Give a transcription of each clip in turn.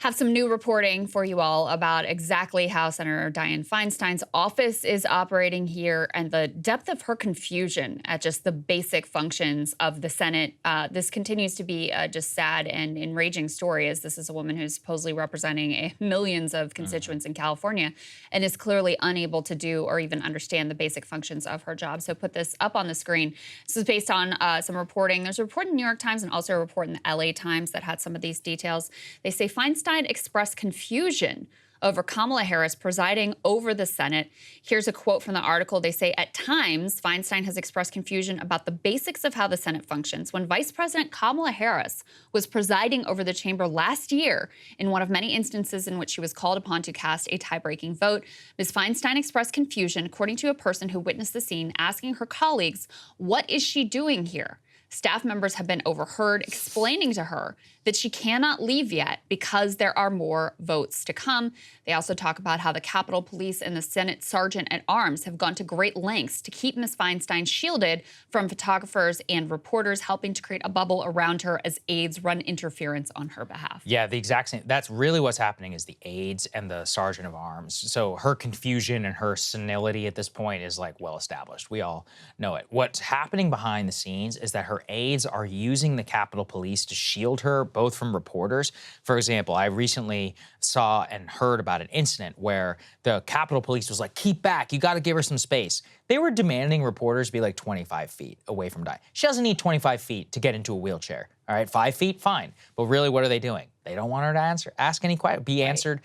Have some new reporting for you all about exactly how Senator Dianne Feinstein's office is operating here and the depth of her confusion at just the basic functions of the Senate. This continues to be a just sad and enraging story, as this is a woman who's supposedly representing millions of constituents in California and is clearly unable to do or even understand the basic functions of her job. So put this up on the screen. This is based on some reporting. There's a report in the New York Times and also a report in the LA Times that had some of these details. They say Feinstein expressed confusion over Kamala Harris presiding over the Senate. Here's a quote from the article. They say, at times, Feinstein has expressed confusion about the basics of how the Senate functions. When Vice President Kamala Harris was presiding over the chamber last year, in one of many instances in which she was called upon to cast a tie-breaking vote, Ms. Feinstein expressed confusion, according to a person who witnessed the scene, asking her colleagues, what is she doing here? Staff members have been overheard explaining to her that she cannot leave yet because there are more votes to come. They also talk about how the Capitol Police and the Senate Sergeant at Arms have gone to great lengths to keep Ms. Feinstein shielded from photographers and reporters, helping to create a bubble around her as aides run interference on her behalf. Yeah, the exact same. That's really what's happening is the aides and the Sergeant of Arms. So her confusion and her senility at this point is like well established. We all know it. What's happening behind the scenes is that her aides are using the Capitol Police to shield her, both from reporters. For example, I recently saw and heard about an incident where the Capitol Police was like, keep back, you got to give her some space. They were demanding reporters be like 25 feet away from Dianne. She doesn't need 25 feet to get into a wheelchair. All right, 5 feet, fine. But really, what are they doing? They don't want her to ask any questions,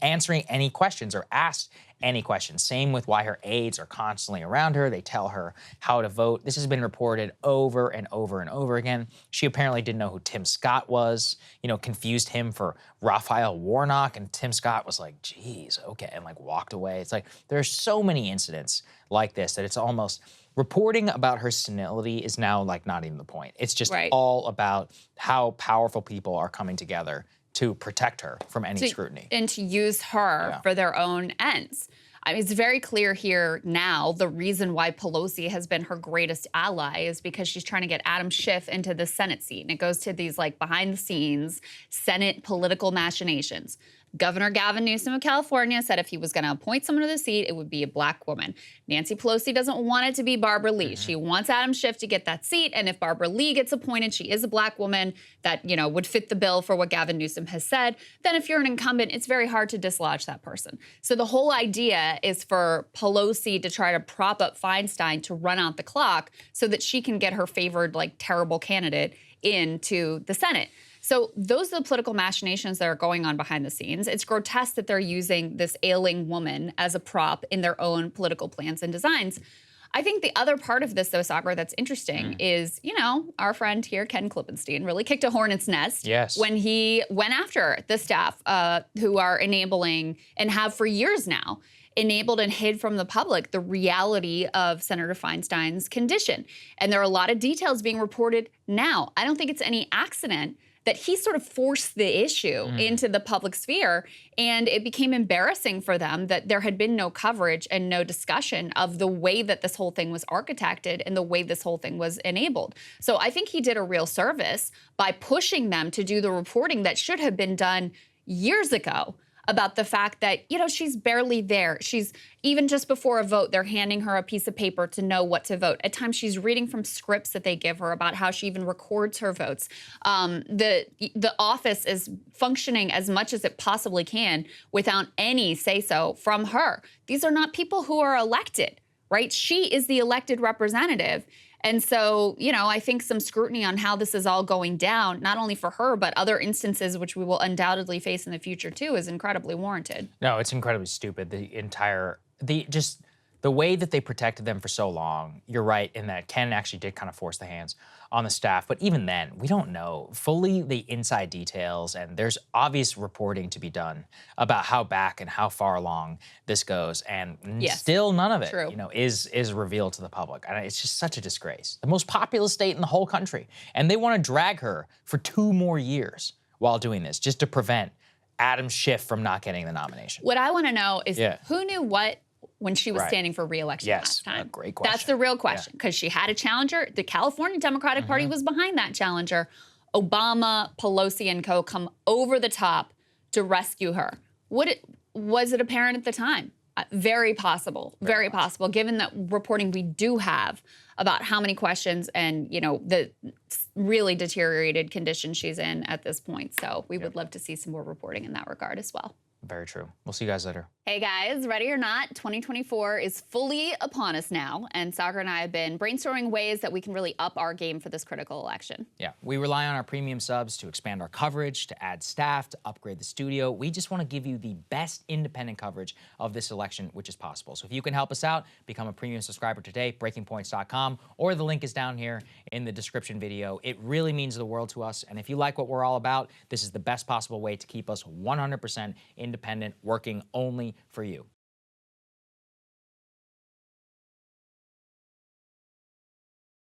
answering any questions or asked any questions. Same with why her aides are constantly around her. They tell her how to vote. This has been reported over and over and over again. She apparently didn't know who Tim Scott was, confused him for Raphael Warnock, and Tim Scott was like, geez, okay, and like walked away. It's like there's so many incidents like this that it's almost reporting about her senility is now like not even the point. It's just all about how powerful people are coming together to protect her from any scrutiny. And to use her for their own ends. I mean, it's very clear here now the reason why Pelosi has been her greatest ally is because she's trying to get Adam Schiff into the Senate seat. And it goes to these like behind the scenes Senate political machinations. Governor Gavin Newsom of California said if he was going to appoint someone to the seat, it would be a black woman. Nancy Pelosi doesn't want it to be Barbara Lee. She wants Adam Schiff to get that seat. And if Barbara Lee gets appointed, she is a black woman that, would fit the bill for what Gavin Newsom has said. Then if you're an incumbent, it's very hard to dislodge that person. So the whole idea is for Pelosi to try to prop up Feinstein to run out the clock so that she can get her favored, like, terrible candidate into the Senate. So those are the political machinations that are going on behind the scenes. It's grotesque that they're using this ailing woman as a prop in their own political plans and designs. I think the other part of this, though, Saagar, that's interesting is, our friend here, Ken Klippenstein, really kicked a hornet's nest when he went after the staff who are enabling and have for years now enabled and hid from the public the reality of Senator Feinstein's condition. And there are a lot of details being reported now. I don't think it's any accident that he sort of forced the issue into the public sphere, and it became embarrassing for them that there had been no coverage and no discussion of the way that this whole thing was architected and the way this whole thing was enabled. So I think he did a real service by pushing them to do the reporting that should have been done years ago about the fact that, she's barely there. She's, even just before a vote, they're handing her a piece of paper to know what to vote. At times, she's reading from scripts that they give her about how she even records her votes. The office is functioning as much as it possibly can without any say-so from her. These are not people who are elected, right? She is the elected representative. And so, I think some scrutiny on how this is all going down, not only for her, but other instances, which we will undoubtedly face in the future, too, is incredibly warranted. No, it's incredibly stupid. The way that they protected them for so long, you're right in that Ken actually did kind of force the hands on the staff. But even then, we don't know fully the inside details, and there's obvious reporting to be done about how back and how far along this goes. And still none of it, is revealed to the public. And it's just such a disgrace. The most populous state in the whole country. And they want to drag her for 2 more years while doing this, just to prevent Adam Schiff from not getting the nomination. What I want to know is who knew what when she was standing for re-election last time? Great question. That's the real question, because she had a challenger. The California Democratic Party was behind that challenger. Obama, Pelosi, and co. come over the top to rescue her. Was it apparent at the time? Very possible, very possible, given that reporting we do have about how many questions and, you know, the really deteriorated condition she's in at this point. So we would love to see some more reporting in that regard as well. Very true. We'll see you guys later. Hey guys, ready or not, 2024 is fully upon us now, and Saagar and I have been brainstorming ways that we can really up our game for this critical election. Yeah, we rely on our premium subs to expand our coverage, to add staff, to upgrade the studio. We just want to give you the best independent coverage of this election, which is possible. So if you can help us out, become a premium subscriber today, breakingpoints.com, or the link is down here in the description video. It really means the world to us, and if you like what we're all about, this is the best possible way to keep us 100% independent, working only for you.